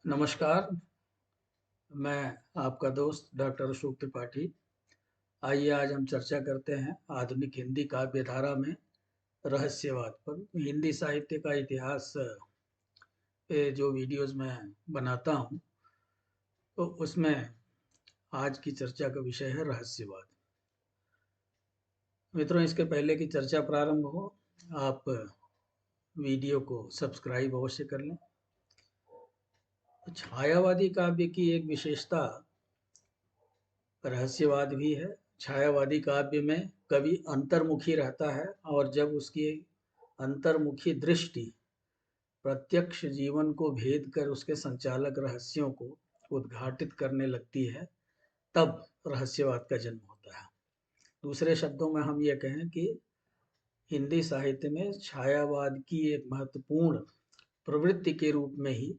नमस्कार, मैं आपका दोस्त डॉक्टर अशोक त्रिपाठी। आइए आज हम चर्चा करते हैं आधुनिक हिंदी काव्य धारा में रहस्यवाद पर। हिंदी साहित्य का इतिहास पे जो वीडियोस मैं बनाता हूँ, तो उसमें आज की चर्चा का विषय है रहस्यवाद। मित्रों, इसके पहले की चर्चा प्रारंभ हो, आप वीडियो को सब्सक्राइब अवश्य कर लें। छायावादी काव्य की एक विशेषता रहस्यवाद भी है। छायावादी काव्य में कवि अंतर्मुखी रहता है और जब उसकी अंतर्मुखी दृष्टि प्रत्यक्ष जीवन को भेद कर उसके संचालक रहस्यों को उद्घाटित करने लगती है, तब रहस्यवाद का जन्म होता है। दूसरे शब्दों में हम ये कहें कि हिंदी साहित्य में छायावाद की एक महत्वपूर्ण प्रवृत्ति के रूप में ही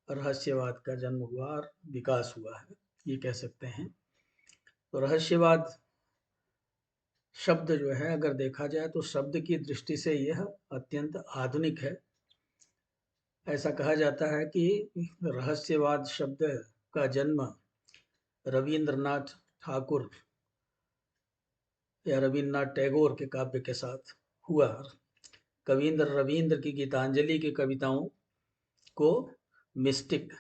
रहस्यवाद का जन्म हुआ और विकास हुआ है, ये कह सकते हैं। तो रहस्यवाद शब्द जो है, अगर देखा जाए तो शब्द की दृष्टि से यह अत्यंत आधुनिक है। ऐसा कहा जाता है कि रहस्यवाद शब्द का जन्म रविंद्रनाथ ठाकुर या रविन्द्रनाथ टैगोर के काव्य के साथ हुआ। कविंद्र रविंद्र की गीतांजलि की कविताओं को मिस्टिक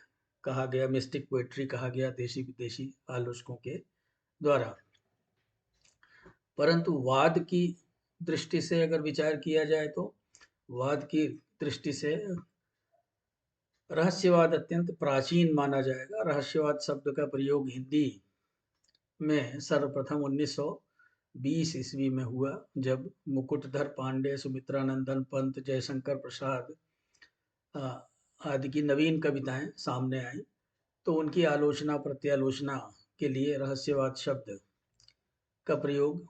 कहा गया, मिस्टिक पोएट्री कहा गया देशी विदेशी आलोचकों के द्वारा। परंतु वाद की दृष्टि से अगर विचार किया जाए तो वाद की दृष्टि से रहस्यवाद अत्यंत प्राचीन माना जाएगा। रहस्यवाद शब्द का प्रयोग हिंदी में सर्वप्रथम 1920 ईस्वी में हुआ, जब मुकुटधर पांडे, सुमित्रानंदन पंत, जयशंकर प्रसाद आदि की नवीन कविताएं सामने आई, तो उनकी आलोचना प्रत्यालोचना के लिए रहस्यवाद शब्द का प्रयोग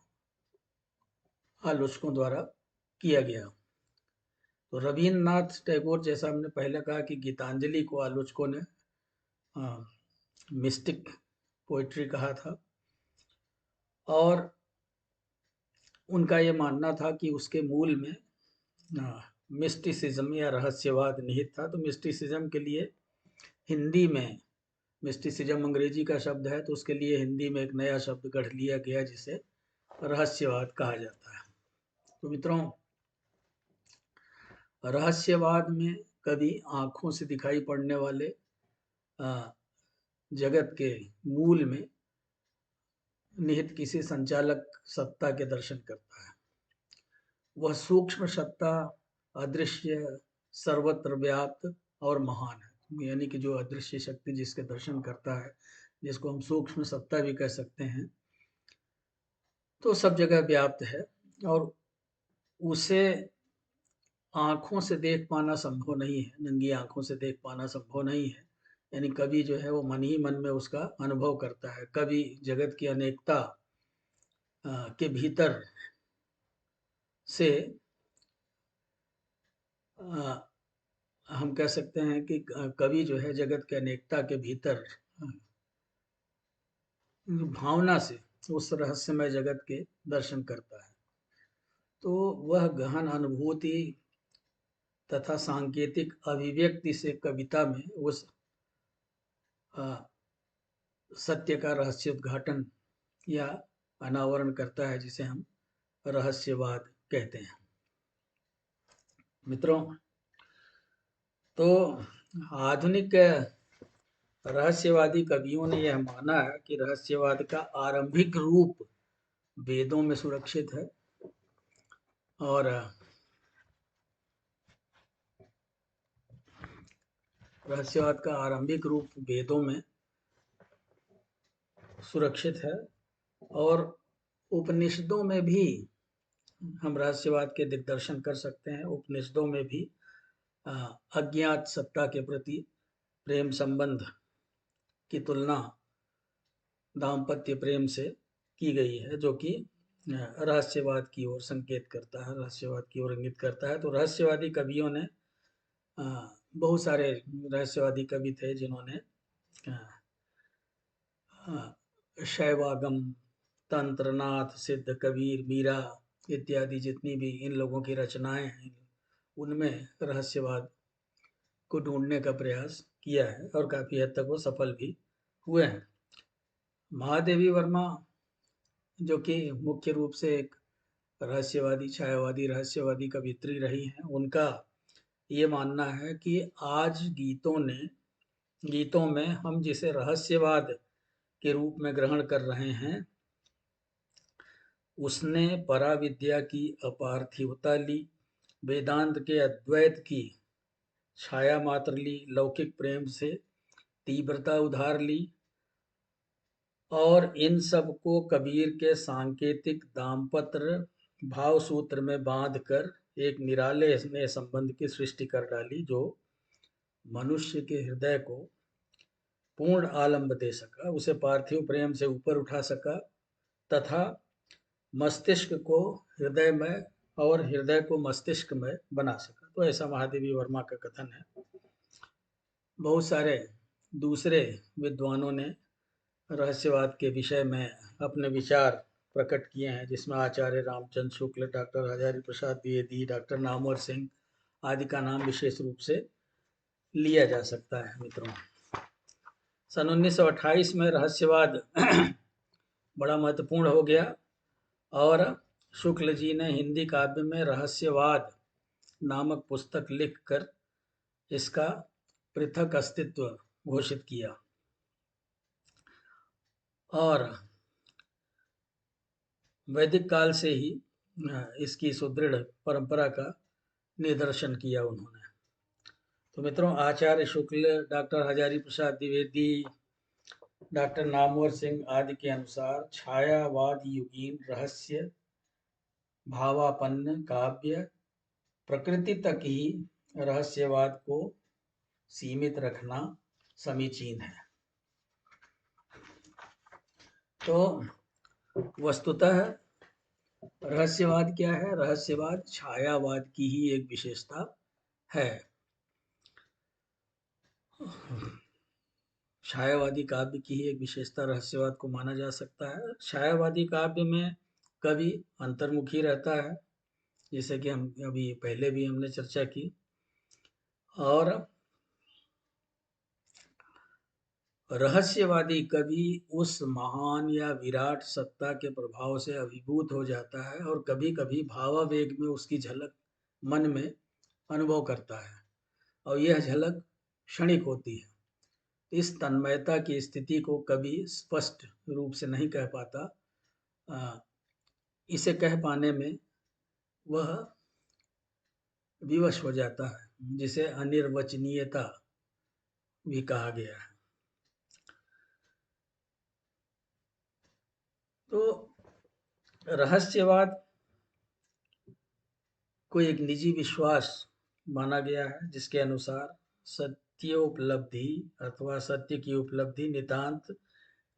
आलोचकों द्वारा किया गया। तो रविन्द्रनाथ टैगोर, जैसा हमने पहले कहा कि गीतांजलि को आलोचकों ने मिस्टिक पोइट्री कहा था, और उनका ये मानना था कि उसके मूल में मिस्टिसिज्म या रहस्यवाद निहित था। तो मिस्टिसिज्म के लिए हिंदी में, मिस्टिसिज्म अंग्रेजी का शब्द है, तो उसके लिए हिंदी में एक नया शब्द गढ़ लिया गया जिसे रहस्यवाद कहा जाता है। तो मित्रों, रहस्यवाद में कभी आँखों से दिखाई पड़ने वाले जगत के मूल में निहित किसी संचालक सत्ता के दर्शन करता है। वह सूक्ष्म सत्ता अदृश्य, सर्वत्र व्याप्त और महान है। यानी कि जो अदृश्य शक्ति जिसके दर्शन करता है, जिसको हम सूक्ष्म सत्ता भी कह सकते हैं, तो सब जगह व्याप्त है और उसे आँखों से देख पाना संभव नहीं है, नंगी आँखों से देख पाना संभव नहीं है। यानी कवि जो है वो मन ही मन में उसका अनुभव करता है। कवि जगत की अनेकता के भीतर से हम कह सकते हैं कि कवि जो है जगत के अनेकता के भीतर भावना से उस रहस्यमय जगत के दर्शन करता है। तो वह गहन अनुभूति तथा सांकेतिक अभिव्यक्ति से कविता में उस सत्य का रहस्य उद्घाटन या अनावरण करता है, जिसे हम रहस्यवाद कहते हैं। मित्रों, तो आधुनिक रहस्यवादी कवियों ने यह माना है कि रहस्यवाद का आरंभिक रूप वेदों में सुरक्षित है और रहस्यवाद का आरंभिक रूप वेदों में सुरक्षित है और उपनिषदों में भी हम रहस्यवाद के दिग्दर्शन कर सकते हैं। उपनिषदों में भी अज्ञात सत्ता के प्रति प्रेम संबंध की तुलना दाम्पत्य प्रेम से की गई है, जो कि रहस्यवाद की ओर संकेत करता है, रहस्यवाद की ओर इंगित करता है। तो रहस्यवादी कवियों ने बहुत सारे रहस्यवादी कवि थे जिन्होंने शैवागम, तंत्रनाथ, सिद्ध कबीर, मीरा इत्यादि जितनी भी इन लोगों की रचनाएं हैं, उनमें रहस्यवाद को ढूंढने का प्रयास किया है और काफ़ी हद तक वो सफल भी हुए हैं। महादेवी वर्मा जो कि मुख्य रूप से एक रहस्यवादी, छायावादी, रहस्यवादी कवियत्री रही हैं, उनका ये मानना है कि आज गीतों में हम जिसे रहस्यवाद के रूप में ग्रहण कर रहे हैं, उसने पराविद्या की अपार्थिवता ली, वेदांत के अद्वैत की छाया मात्र ली, लौकिक प्रेम से तीव्रता उधार ली और इन सब को कबीर के सांकेतिक दाम्पत्र भाव सूत्र में बांध कर एक निराले स्नेह संबंध की सृष्टि कर डाली, जो मनुष्य के हृदय को पूर्ण आलंब दे सका, उसे पार्थिव प्रेम से ऊपर उठा सका तथा मस्तिष्क को हृदय में और हृदय को मस्तिष्क में बना सका। तो ऐसा महादेवी वर्मा का कथन है। बहुत सारे दूसरे विद्वानों ने रहस्यवाद के विषय में अपने विचार प्रकट किए हैं, जिसमें आचार्य रामचंद्र शुक्ल, डॉक्टर हजारी प्रसाद द्विवेदी, डॉक्टर नामवर सिंह आदि का नाम विशेष रूप से लिया जा सकता है। मित्रों, सन 1928 में रहस्यवाद बड़ा महत्वपूर्ण हो गया और शुक्ल जी ने हिंदी काव्य में रहस्यवाद नामक पुस्तक लिखकर इसका पृथक अस्तित्व घोषित किया और वैदिक काल से ही इसकी सुदृढ़ परंपरा का निदर्शन किया उन्होंने। तो मित्रों, आचार्य शुक्ल, डॉक्टर हजारी प्रसाद द्विवेदी, डॉक्टर नामवर सिंह आदि के अनुसार छायावाद युगीन रहस्य भावापन्न काव्य प्रकृति तक ही रहस्यवाद को सीमित रखना समीचीन है। तो वस्तुतः रहस्यवाद क्या है? रहस्यवाद छायावाद की ही एक विशेषता है। छायावादी काव्य की ही एक विशेषता रहस्यवाद को माना जा सकता है। छायावादी काव्य में कवि अंतर्मुखी रहता है, जैसे कि हम अभी पहले भी हमने चर्चा की, और रहस्यवादी कवि उस महान या विराट सत्ता के प्रभाव से अभिभूत हो जाता है और कभी कभी भावावेग में उसकी झलक मन में अनुभव करता है और यह झलक क्षणिक होती है। इस तन्मयता की स्थिति को कवि स्पष्ट रूप से नहीं कह पाता। इसे कह पाने में वह विवश हो जाता है, जिसे अनिर्वचनीयता भी कहा गया है। तो रहस्यवाद को एक निजी विश्वास माना गया है, जिसके अनुसार सत्योपलब्धि अथवा सत्य की उपलब्धि नितांत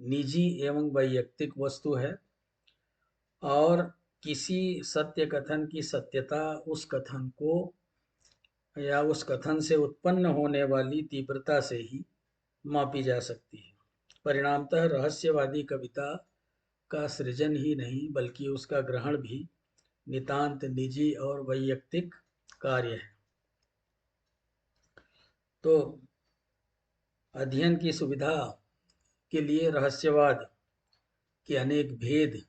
निजी एवं वैयक्तिक वस्तु है और किसी सत्य कथन की सत्यता उस कथन को या उस कथन से उत्पन्न होने वाली तीव्रता से ही मापी जा सकती है। परिणामतः रहस्यवादी कविता का सृजन ही नहीं बल्कि उसका ग्रहण भी नितांत निजी और वैयक्तिक कार्य है। तो अध्ययन की सुविधा के लिए रहस्यवाद के अनेक भेद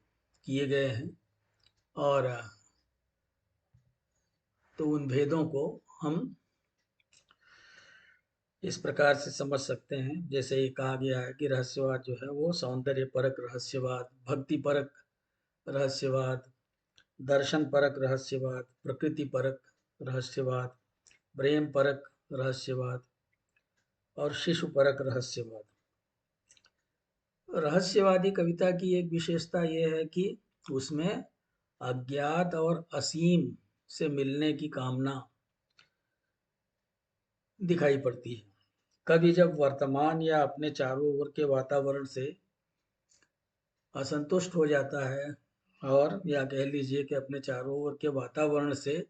किए गए हैं और तो उन भेदों को हम इस प्रकार से समझ सकते हैं, जैसे ये कहा गया है कि रहस्यवाद जो है वो सौंदर्य परक रहस्यवाद, भक्ति परक रहस्यवाद, दर्शन परक रहस्यवाद, प्रकृति परक रहस्यवाद, प्रेम परक रहस्यवाद और शिशु परक रहस्यवाद। रहस्यवादी कविता की एक विशेषता यह है कि उसमें अज्ञात और असीम से मिलने की कामना दिखाई पड़ती है। कवि जब वर्तमान या अपने चारों ओर के वातावरण से असंतुष्ट हो जाता है, और या कह लीजिए कि अपने चारों ओर के वातावरण से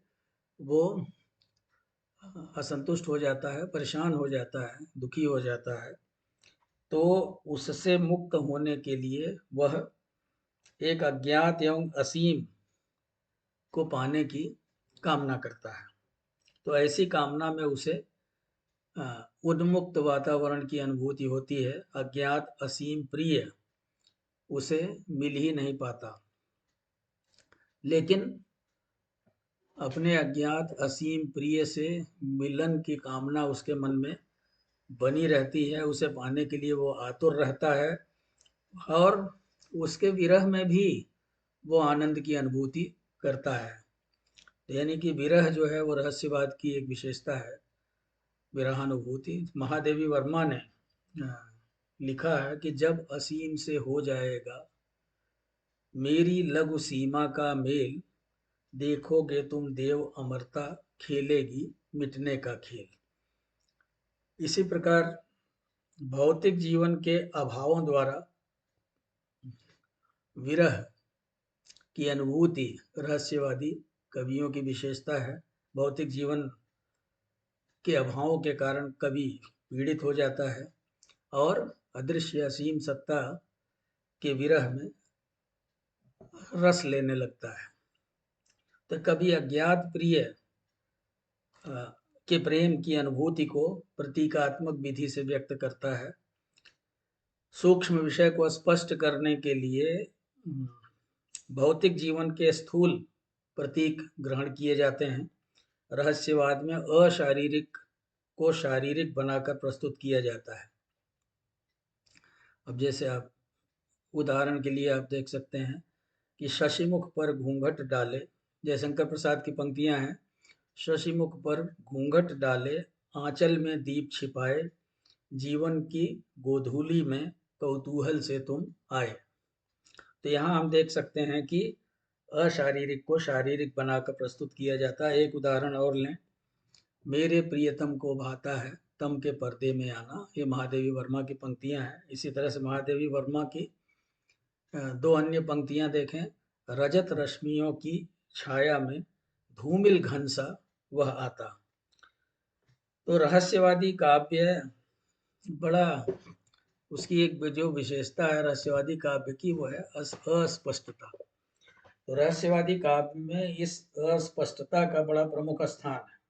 वो असंतुष्ट हो जाता है, परेशान हो जाता है, दुखी हो जाता है, तो उससे मुक्त होने के लिए वह एक अज्ञात एवं असीम को पाने की कामना करता है। तो ऐसी कामना में उसे उन्मुक्त वातावरण की अनुभूति होती है। अज्ञात असीम प्रिय उसे मिल ही नहीं पाता, लेकिन अपने अज्ञात असीम प्रिय से मिलन की कामना उसके मन में बनी रहती है। उसे पाने के लिए वो आतुर रहता है और उसके विरह में भी वो आनंद की अनुभूति करता है। यानी कि विरह जो है वो रहस्यवाद की एक विशेषता है, विरहानुभूति। महादेवी वर्मा ने लिखा है कि जब असीम से हो जाएगा मेरी लघु सीमा का मेल, देखोगे तुम देव अमरता, खेलेगी मिटने का खेल। इसी प्रकार भौतिक जीवन के अभावों द्वारा विरह की अनुभूति रहस्यवादी कवियों की विशेषता है। भौतिक जीवन के अभावों के कारण कवि पीड़ित हो जाता है और अदृश्य असीम सत्ता के विरह में रस लेने लगता है। तो कवि अज्ञात प्रिय के प्रेम की अनुभूति को प्रतीकात्मक विधि से व्यक्त करता है। सूक्ष्म विषय को स्पष्ट करने के लिए भौतिक जीवन के स्थूल प्रतीक ग्रहण किए जाते हैं। रहस्यवाद में अशारीरिक को शारीरिक बनाकर प्रस्तुत किया जाता है। अब जैसे आप उदाहरण के लिए आप देख सकते हैं कि शशिमुख पर घूंघट डाले, जयशंकर प्रसाद की पंक्तियां हैं। शशिमुख पर घूंघट डाले, आंचल में दीप छिपाए, जीवन की गोधूली में कौतूहल से तुम आए। तो यहाँ हम देख सकते हैं कि अशारीरिक को शारीरिक बनाकर प्रस्तुत किया जाता है। एक उदाहरण और लें, मेरे प्रियतम को भाता है तम के पर्दे में आना। ये महादेवी वर्मा की पंक्तियां हैं। इसी तरह से महादेवी वर्मा की दो अन्य पंक्तियां देखें, रजत रश्मियों की छाया में धूमिल घन सा वह आता। तो रहस्यवादी काव्य बड़ा, उसकी एक जो विशेषता है रहस्यवादी काव्य की वो है अस्पष्टता। तो रहस्यवादी काव्य में इस अस्पष्टता का बड़ा प्रमुख स्थान है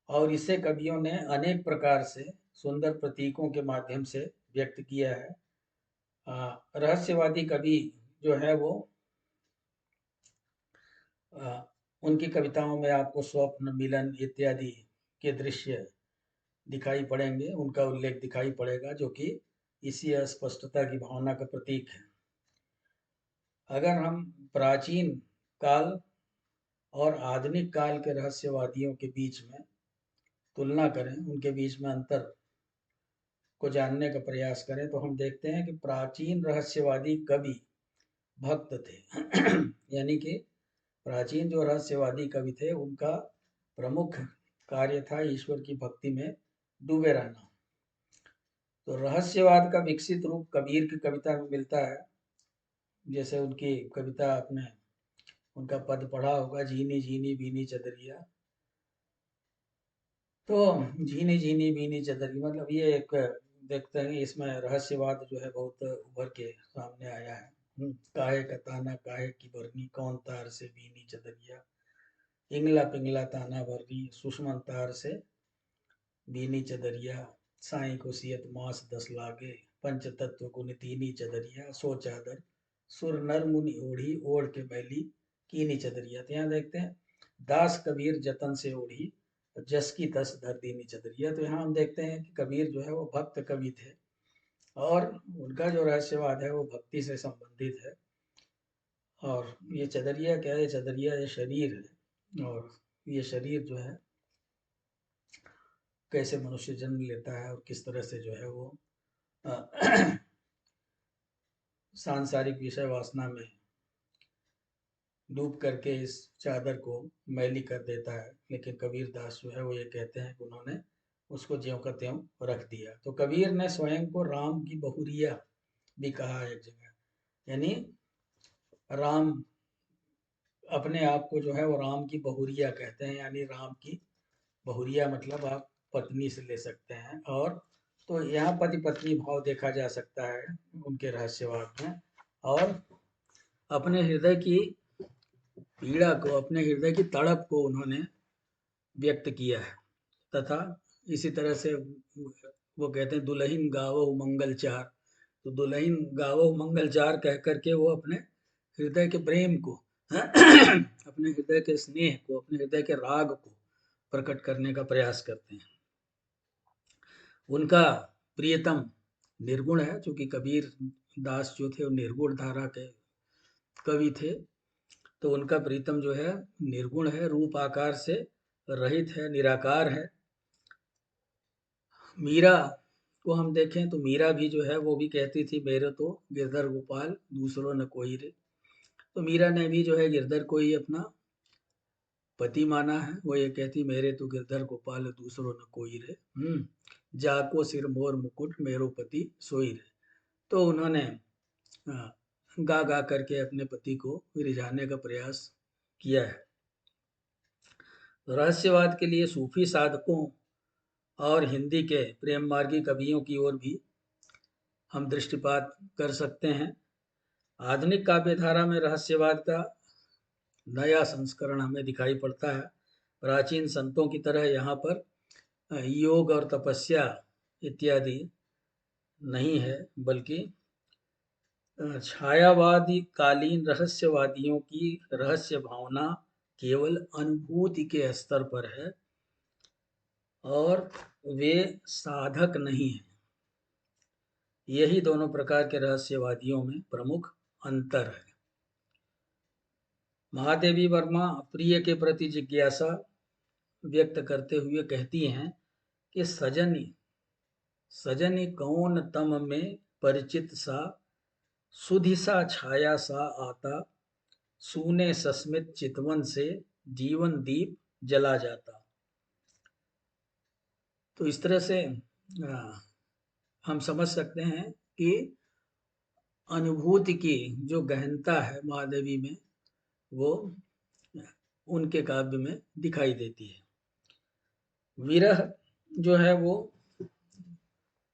और इसे कवियों ने अनेक प्रकार से सुंदर प्रतीकों के माध्यम से व्यक्त किया है। रहस्यवादी कवि जो है वो उनकी कविताओं में आपको स्वप्न, मिलन इत्यादि के दृश्य दिखाई पड़ेंगे, उनका उल्लेख दिखाई पड़ेगा, जो कि इसी अस्पष्टता की भावना का प्रतीक है। अगर हम प्राचीन काल और आधुनिक काल के रहस्यवादियों के बीच में तुलना करें, उनके बीच में अंतर को जानने का प्रयास करें, तो हम देखते हैं कि प्राचीन रहस्यवादी कवि भक्त थे। यानी कि प्राचीन जो रहस्यवादी कवि थे उनका प्रमुख कार्य था ईश्वर की भक्ति में डूबे रहना। तो रहस्यवाद का विकसित रूप कबीर की कविता में मिलता है। जैसे उनकी कविता, आपने उनका पद पढ़ा होगा, झीनी झीनी बीनी चदरिया। तो झीनी झीनी बीनी चदरिया मतलब ये एक देखते हैं इसमें रहस्यवाद जो है बहुत उभर के सामने आया है। काहे का ताना काहे की भरनी, कौन तार से बीनी चदरिया, इंगला पिंगला ताना भरनी, सुषमन तार से बीनी चदरिया, साई को सियत मास 10 लागे, पंच तत्व को नितीनी चदरिया, सो चादर सुर नर मुनि ओढ़ी, ओढ़ के बैली कीनी चदरिया। तो यहाँ देखते हैं दास कबीर जतन से ओढ़ी, जस की तस धर दीनी चदरिया। तो यहाँ हम देखते हैं कि कबीर जो है वो भक्त कवि थे और उनका जो रहस्यवाद है वो भक्ति से संबंधित है। और ये चदरिया क्या है? चदरिया ये शरीर है और ये शरीर जो है कैसे मनुष्य जन्म लेता है और किस तरह से जो है वो सांसारिक विषय वासना में डूब करके इस चादर को मैली कर देता है। लेकिन कबीर दास जो है वो ये कहते हैं कि उन्होंने उसको ज्यों का त्यों रख दिया। तो कबीर ने स्वयं को राम की बहुरिया भी कहा एक जगह, यानी राम अपने आप को जो है वो राम की बहुरिया कहते हैं, यानी राम की बहुरिया मतलब आप पत्नी से ले सकते हैं। और तो यहाँ पति पत्नी भाव देखा जा सकता है उनके रहस्यवाद में। और अपने हृदय की पीड़ा को, अपने हृदय की तड़प को उन्होंने व्यक्त किया है तथा इसी तरह से वो कहते हैं दुल्हन गावो मंगल चार, तो दुल्हन गावो मंगल चार कह करके वो अपने हृदय के प्रेम को अपने हृदय के स्नेह को, अपने हृदय के राग को प्रकट करने का प्रयास करते हैं। उनका प्रियतम निर्गुण है, चूंकि कबीर दास जो थे वो निर्गुण धारा के कवि थे, तो उनका प्रीतम जो है निर्गुण है, रूप आकार से रहित है, निराकार है। मीरा को हम देखें तो मीरा भी जो है वो भी कहती थी मेरे तो गिरधर गोपाल दूसरों न कोई रे। तो मीरा ने भी जो है गिरधर को ही अपना पति माना है। वो ये कहती मेरे तो गिरधर गोपाल दूसरों न कोई रे, जाको सिर मोर मुकुट मेरो पति सोई रे। तो उन्होंने गा गा करके अपने पति को रिझाने का प्रयास किया है। रहस्यवाद के लिए सूफी साधकों और हिंदी के प्रेम मार्गी कवियों की ओर भी हम दृष्टिपात कर सकते हैं। आधुनिक काव्य धारा में रहस्यवाद का नया संस्करण हमें दिखाई पड़ता है। प्राचीन संतों की तरह यहाँ पर योग और तपस्या इत्यादि नहीं है, बल्कि छायावादी कालीन रहस्यवादियों की रहस्य भावना केवल अनुभूति के स्तर पर है और वे साधक नहीं है। यही दोनों प्रकार के रहस्यवादियों में प्रमुख अंतर है। महादेवी वर्मा प्रिय के प्रति जिज्ञासा व्यक्त करते हुए कहती हैं कि सजनी सजनी कौन तम में परिचित सा, सुधि सा छाया सा आता, सूने सस्मित चितवन से जीवन दीप जला जाता। तो इस तरह से हम समझ सकते हैं कि अनुभूति की जो गहनता है महादेवी में, वो उनके काव्य में दिखाई देती है। विरह जो है वो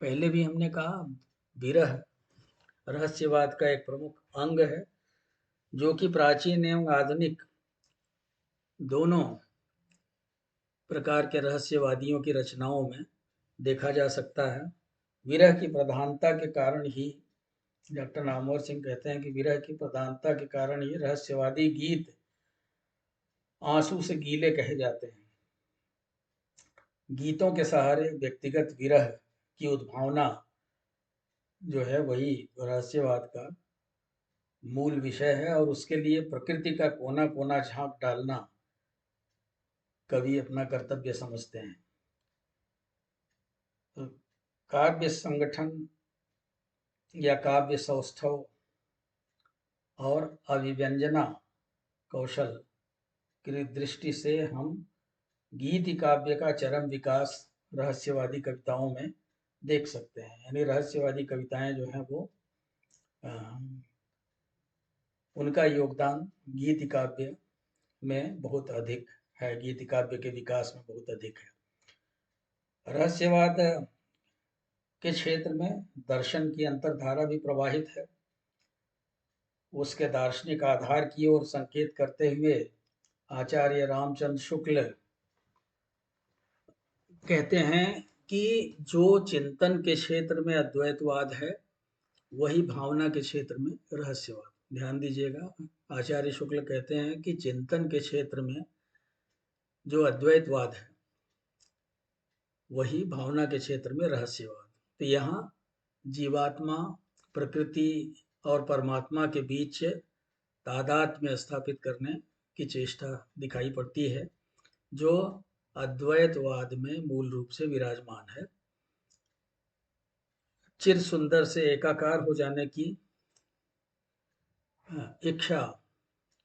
पहले भी हमने कहा, विरह रहस्यवाद का एक प्रमुख अंग है, जो कि प्राचीन एवं आधुनिक दोनों प्रकार के रहस्यवादियों की रचनाओं में देखा जा सकता है। विरह की प्रधानता के कारण ही डॉक्टर नामवर सिंह कहते हैं कि विरह की प्रधानता के कारण ही रहस्यवादी गीत आंसू से गीले कहे जाते हैं। गीतों के सहारे व्यक्तिगत विरह की उद्भावना जो है वही रहस्यवाद का मूल विषय है, और उसके लिए प्रकृति का कोना कोना झांक डालना कवि अपना कर्तव्य समझते हैं। तो काव्य संगठन या काव्य सौष्ठव और अभिव्यंजना कौशल की दृष्टि से हम गीति काव्य का चरम विकास रहस्यवादी कविताओं में देख सकते हैं। यानी रहस्यवादी कविताएं जो हैं वो उनका योगदान गीति काव्य में बहुत अधिक है, गीति काव्य के विकास में बहुत अधिक है। रहस्यवाद के क्षेत्र में दर्शन की अंतरधारा भी प्रवाहित है। उसके दार्शनिक आधार की ओर संकेत करते हुए आचार्य रामचंद्र शुक्ल कहते हैं कि जो चिंतन के क्षेत्र में अद्वैतवाद है, वही भावना के क्षेत्र में रहस्यवाद। ध्यान दीजिएगा, आचार्य शुक्ल कहते हैं कि चिंतन के क्षेत्र में जो अद्वैतवाद है, वही भावना के क्षेत्र में रहस्यवाद। तो यहाँ जीवात्मा, प्रकृति और परमात्मा के बीच तादात्म्य स्थापित करने की चेष्टा दिखाई पड़ती है, जो अद्वैतवाद में मूल रूप से विराजमान है। चिर सुंदर से एकाकार हो जाने की इच्छा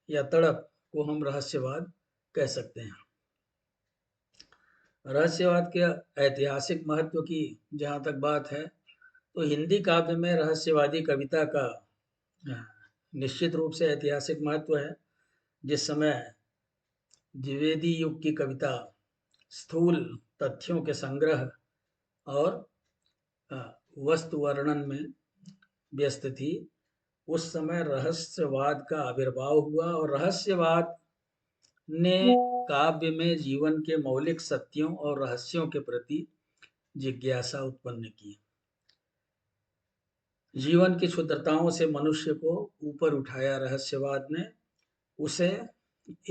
या तड़प को हम रहस्यवाद कह सकते हैं। रहस्यवाद के ऐतिहासिक महत्व की जहाँ तक बात है, तो हिंदी काव्य में रहस्यवादी कविता का निश्चित रूप से ऐतिहासिक महत्व है। जिस समय द्विवेदी युग की कविता स्थूल तथ्यों के संग्रह और वस्तु वर्णन में व्यस्त थी, उस समय रहस्यवाद का आविर्भाव हुआ, और रहस्यवाद ने काव्य में जीवन के मौलिक सत्यों और रहस्यों के प्रति जिज्ञासा उत्पन्न की। जीवन की क्षुद्रताओं से मनुष्य को ऊपर उठाया रहस्यवाद ने, उसे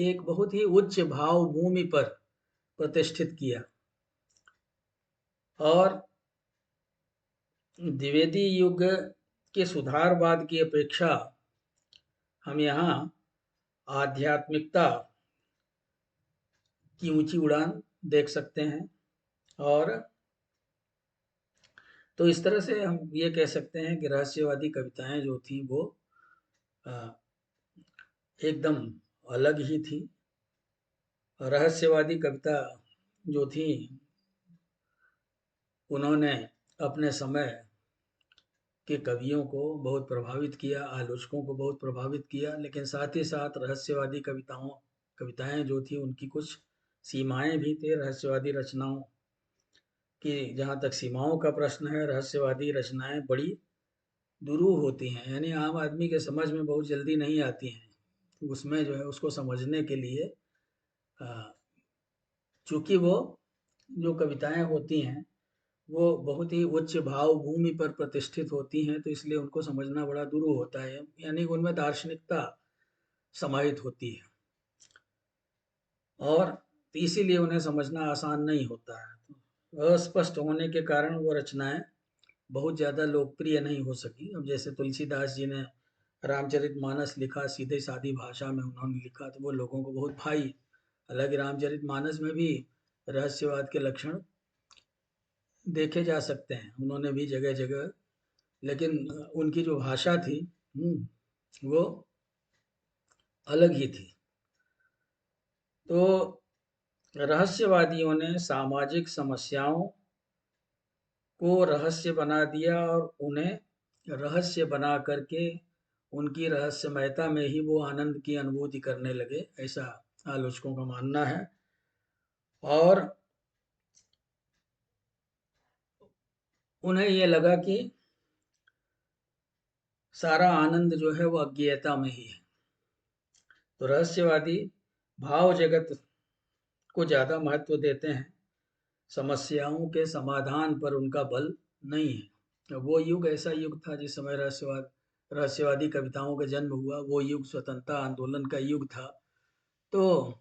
एक बहुत ही उच्च भाव भूमि पर प्रतिष्ठित किया। और द्विवेदी युग के सुधारवाद की अपेक्षा हम यहाँ आध्यात्मिकता की ऊंची उड़ान देख सकते हैं। और तो इस तरह से हम ये कह सकते हैं कि रहस्यवादी कविताएं जो थी वो एकदम अलग ही थी। रहस्यवादी कविता जो थी उन्होंने अपने समय के कवियों को बहुत प्रभावित किया, आलोचकों को बहुत प्रभावित किया, लेकिन साथ ही साथ रहस्यवादी कविताएं जो थी उनकी कुछ सीमाएं भी थी। रहस्यवादी रचनाओं की जहाँ तक सीमाओं का प्रश्न है, रहस्यवादी रचनाएं बड़ी दुरूह होती हैं, यानी आम आदमी के समझ में बहुत जल्दी नहीं आती हैं। उसमें जो है उसको समझने के लिए चूंकि वो जो कविताएं होती हैं वो बहुत ही उच्च भाव भूमि पर प्रतिष्ठित होती हैं, तो इसलिए उनको समझना बड़ा दुरूह होता है, यानी उनमें दार्शनिकता समाहित होती है और इसीलिए उन्हें समझना आसान नहीं होता है। तो अस्पष्ट होने के कारण वो रचनाएं बहुत ज़्यादा लोकप्रिय नहीं हो सकी। अब जैसे तुलसीदास जी ने रामचरितमानस लिखा, सीधे सादी भाषा में उन्होंने लिखा, तो वो लोगों को बहुत भाई। हालांकि रामचरितमानस में भी रहस्यवाद के लक्षण देखे जा सकते हैं, उन्होंने भी जगह जगह, लेकिन उनकी जो भाषा थी वो अलग ही थी। तो रहस्यवादियों ने सामाजिक समस्याओं को रहस्य बना दिया और उन्हें रहस्य बना करके उनकी रहस्यमयता में ही वो आनंद की अनुभूति करने लगे, ऐसा आलोचकों का मानना है। और उन्हें ये लगा कि सारा आनंद जो है वो अज्ञेयता में ही है। तो रहस्यवादी भाव जगत को ज़्यादा महत्व देते हैं, समस्याओं के समाधान पर उनका बल नहीं है। वो युग ऐसा युग था जिस समय रहस्यवादी कविताओं का जन्म हुआ, वो युग स्वतंत्रता आंदोलन का युग था। तो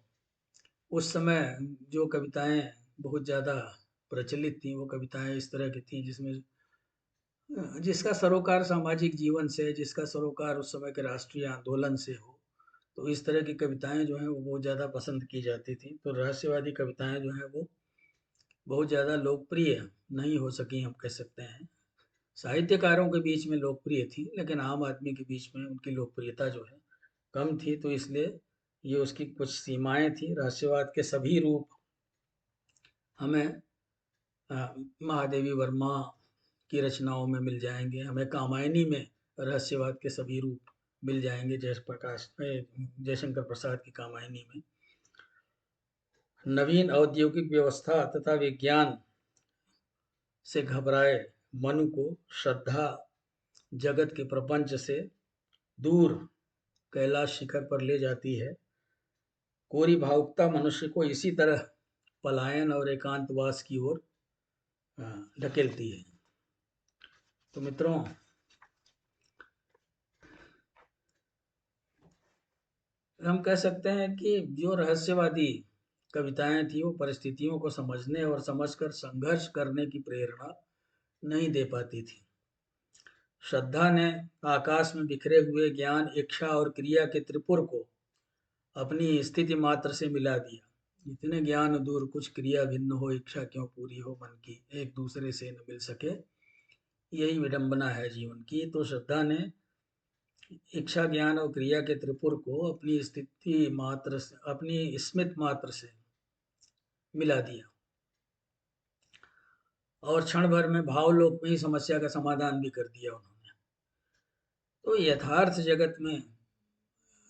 उस समय जो कविताएं बहुत ज़्यादा प्रचलित थी वो कविताएं इस तरह की थी जिसका सरोकार सामाजिक जीवन से, जिसका सरोकार उस समय के राष्ट्रीय आंदोलन से हो। तो इस तरह की कविताएं जो हैं वो बहुत ज़्यादा पसंद की जाती थी। तो रहस्यवादी कविताएं जो हैं वो बहुत ज़्यादा लोकप्रिय नहीं हो सकी, हम कह सकते हैं। साहित्यकारों के बीच में लोकप्रिय थी, लेकिन आम आदमी के बीच में उनकी लोकप्रियता जो है कम थी। तो इसलिए ये उसकी कुछ सीमाएं थी। रहस्यवाद के सभी रूप हमें महादेवी वर्मा की रचनाओं में मिल जाएंगे, हमें कामायनी में रहस्यवाद के सभी रूप मिल जाएंगे, जयशंकर प्रसाद की कामायनी में। नवीन औद्योगिक व्यवस्था तथा विज्ञान से घबराए मनु को श्रद्धा जगत के प्रपंच से दूर कैलाश शिखर पर ले जाती है। कोरी भावुकता मनुष्य को इसी तरह पलायन और एकांतवास की ओर ढकेलती है। तो मित्रों, हम कह सकते हैं कि जो रहस्यवादी कविताएं थी वो परिस्थितियों को समझने और समझकर संघर्ष करने की प्रेरणा नहीं दे पाती थी। श्रद्धा ने आकाश में बिखरे हुए ज्ञान, इच्छा और क्रिया के त्रिपुर को अपनी स्थिति मात्र से मिला दिया। इतने ज्ञान दूर, कुछ क्रिया भिन्न हो, इच्छा क्यों पूरी हो मन की, एक दूसरे से न मिल सके, यही विडंबना है जीवन की। तो श्रद्धा ने इच्छा, ज्ञान और क्रिया के त्रिपुर को अपनी स्थिति मात्र से, अपनी स्मित मात्र से मिला दिया और क्षण भर में भावलोक में ही समस्या का समाधान भी कर दिया उन्होंने। तो यथार्थ जगत में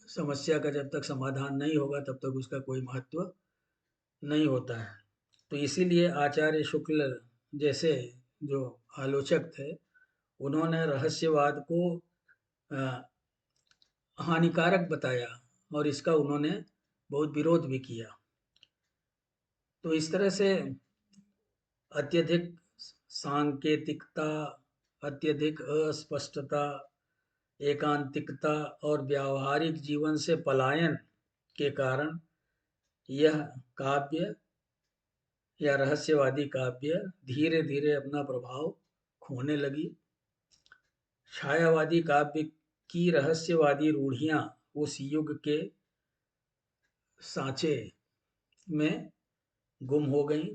समस्या का जब तक समाधान नहीं होगा तब तक उसका कोई महत्व नहीं होता है। तो इसीलिए आचार्य शुक्ल जैसे जो आलोचक थे उन्होंने रहस्यवाद को हानिकारक बताया और इसका उन्होंने बहुत विरोध भी किया। तो इस तरह से अत्यधिक सांकेतिकता, अत्यधिक अस्पष्टता, एकांतिकता और व्यावहारिक जीवन से पलायन के कारण यह काव्य या रहस्यवादी काव्य धीरे धीरे अपना प्रभाव खोने लगी। छायावादी काव्य की रहस्यवादी रूढ़ियां उस युग के सांचे में गुम हो गईं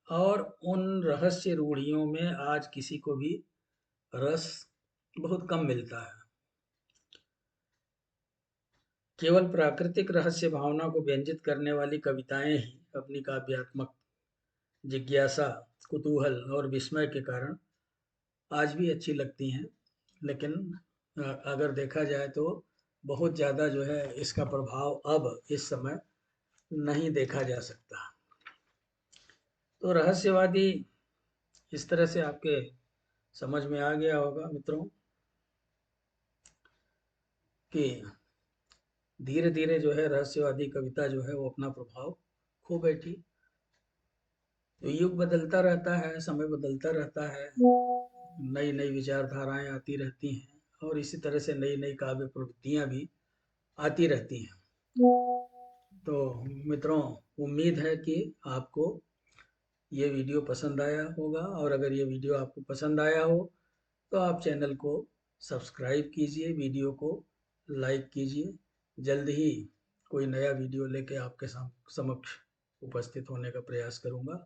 और उन रहस्य रूढ़ियों में आज किसी को भी रस बहुत कम मिलता है। केवल प्राकृतिक रहस्य भावना को व्यंजित करने वाली कविताएं ही अपनी काव्यात्मक जिज्ञासा, कुतूहल और विस्मय के कारण आज भी अच्छी लगती हैं। लेकिन अगर देखा जाए तो बहुत ज़्यादा जो है इसका प्रभाव अब इस समय नहीं देखा जा सकता। तो रहस्यवादी इस तरह से आपके समझ में आ गया होगा मित्रों कि धीरे धीरे जो है रहस्यवादी कविता जो है वो अपना प्रभाव खो बैठी। तो युग बदलता रहता है, समय बदलता रहता है, नई नई विचारधाराएं आती रहती हैं और इसी तरह से नई नई काव्य प्रवृत्तियां भी आती रहती हैं। तो मित्रों, उम्मीद है कि आपको ये वीडियो पसंद आया होगा और अगर ये वीडियो आपको पसंद आया हो तो आप चैनल को सब्सक्राइब कीजिए, वीडियो को लाइक कीजिए। जल्द ही कोई नया वीडियो लेके आपके समक्ष उपस्थित होने का प्रयास करूंगा।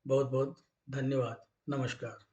बहुत बहुत धन्यवाद। नमस्कार।